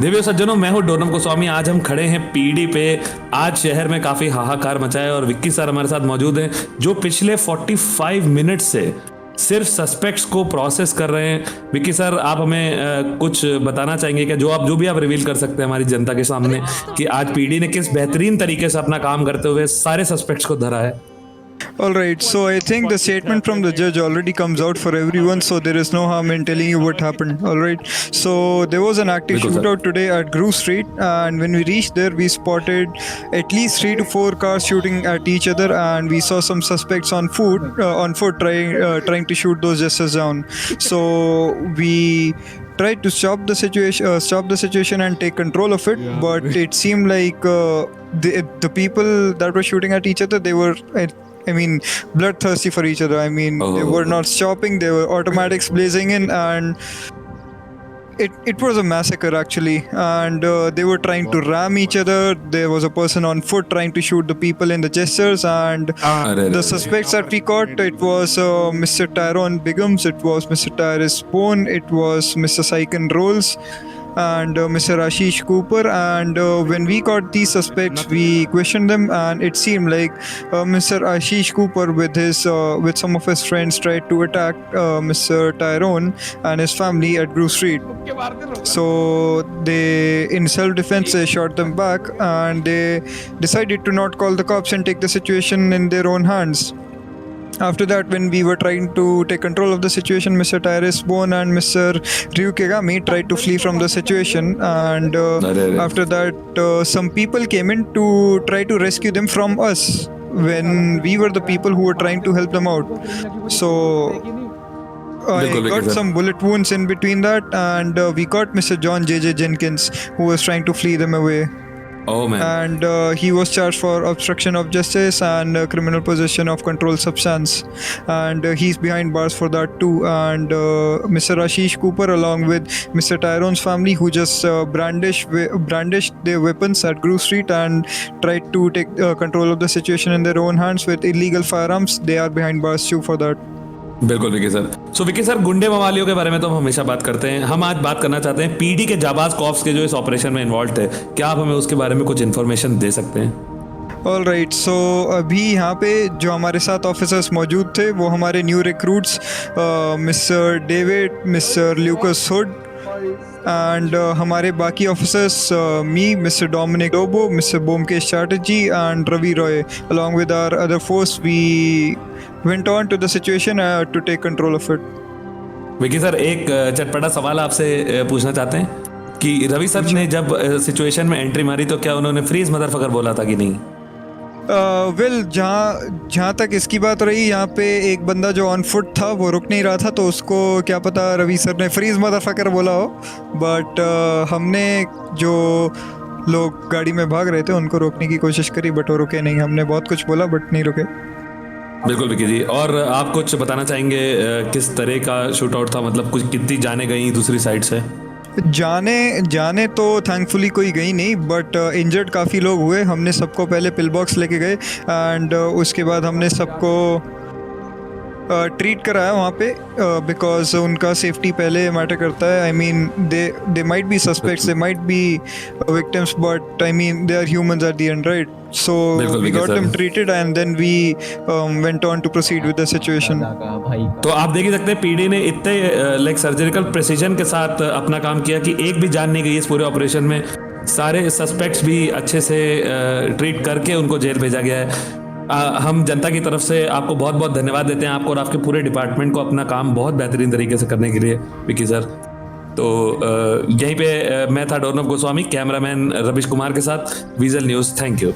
देवियों सज्जनों, मैं हूं डोरनॉब गोस्वामी। आज हम खड़े हैं पीडी पे। आज शहर में काफी हाहाकार मचा है और विक्की सर हमारे साथ मौजूद हैं, जो पिछले 45 मिनट से सिर्फ सस्पेक्ट्स को प्रोसेस कर रहे हैं। विक्की सर, आप हमें कुछ बताना चाहेंगे क्या, जो भी आप रिवील कर सकते हैं हमारी जनता के सामने, कि आज पीडी ने किस बेहतरीन तरीके से अपना काम करते हुए सारे सस्पेक्ट्स को धरा है? All right, so I think the statement from the judge already comes out for everyone, so there is no harm in telling you what happened. All right, so there was an active shootout today at Grove Street, and when we reached there, we spotted at least 3 to 4 cars shooting at each other, and we saw some suspects on foot trying to shoot those jesters down. So we tried to stop the situation and take control of it, but it seemed like the people that were shooting at each other, they were bloodthirsty for each other. They were not stopping. They were automatics blazing in, and it was a massacre actually. And they were trying to ram each other. There was a person on foot trying to shoot the people in the gestures, and the suspects that we caught, it was Mr. Tyrone Bigums, it was Mr. Tyrus Bone, it was Mr. Saiken Rolls, and Mr. Ashish Cooper. And when we got these suspects, we questioned them, and it seemed like Mr. Ashish Cooper with some of his friends tried to attack Mr. Tyrone and his family at Grove Street. So they, in self-defense, they shot them back, and they decided to not call the cops and take the situation in their own hands. After that, when we were trying to take control of the situation, Mr. Tyrus Bone and Mr. Ryukegami tried to flee from the situation, and after that, some people came in to try to rescue them from us when we were the people who were trying to help them out. So I got some bullet wounds in between that, and we got Mr. John J.J. Jenkins, who was trying to flee them away. Oh man. And he was charged for obstruction of justice and criminal possession of controlled substance, and he's behind bars for that too. And Mr. Ashish Cooper, along with Mr. Tyrone's family, who just brandished their weapons at Grove Street and tried to take control of the situation in their own hands with illegal firearms, they are behind bars too for that. बिल्कुल Vicky sir. सो Vicky sir, गुंडे मवालियों के बारे में तो हम हमेशा बात करते हैं। हम आज बात करना चाहते हैं पीडी के जाबाज कॉप्स के जो इस ऑपरेशन में इन्वॉल्व थे। क्या आप हमें उसके बारे में कुछ इन्फॉर्मेशन दे सकते हैं? ऑल राइट, सो अभी यहाँ पे जो हमारे साथ ऑफिसर्स मौजूद थे वो हमारे new recruits mister David, mister Lucas Hood, and हमारे बाकी officers me, mister Dominic Lobo, mister Byomkesh Chatterjee and Ravi Roy, along with our other force, we went on to the situation to take control of it. Vicky sir, एक चटपटा सवाल आपसे पूछना चाहते हैं कि रवि सर ने जब सिचुएशन में एंट्री मारी तो क्या उन्होंने फ्रीज मदरफकर बोला था कि नहीं? वेल, जहाँ तक इसकी बात रही, यहाँ पे एक बंदा जो ऑन फुट था वो रुक नहीं रहा था, तो उसको क्या पता रवि सर ने फ्रीज मदरफकर बोला हो। बट हमने जो लोग गाड़ी में भाग रहे थे उनको रोकने की कोशिश करी, बट वो रुके नहीं। हमने बहुत कुछ बोला बट नहीं रुके। बिल्कुल विकी जी, और आप कुछ बताना चाहेंगे किस तरह का शूट आउट था? मतलब कुछ कितनी जाने गई दूसरी साइड से? जाने तो थैंकफुली कोई गई नहीं, बट इंजर्ड काफ़ी लोग हुए। हमने सबको पहले पिल बॉक्स लेके गए, एंड उसके बाद हमने सबको ट्रीट कराया वहाँ पे, बिकॉज उनका सेफ्टी पहले मैटर करता है। They might be suspects, they might be victims, but they are humans at the end, right? So we got them treated, and then we went on to proceed with the situation. तो आप देख ही सकते हैं PD ने इतने surgical precision के साथ अपना काम किया कि एक भी जान नहीं गई इस पूरे ऑपरेशन में। सारे सस्पेक्ट्स भी अच्छे से ट्रीट करके उनको जेल भेजा गया है। हम जनता की तरफ से आपको बहुत बहुत धन्यवाद देते हैं, आपको और आपके पूरे डिपार्टमेंट को अपना काम बहुत बेहतरीन तरीके से करने के लिए, विकी सर। तो यहीं पे मैं था डोरनॉब गोस्वामी, कैमरामैन रविश कुमार के साथ, वीजल न्यूज़। Thank you.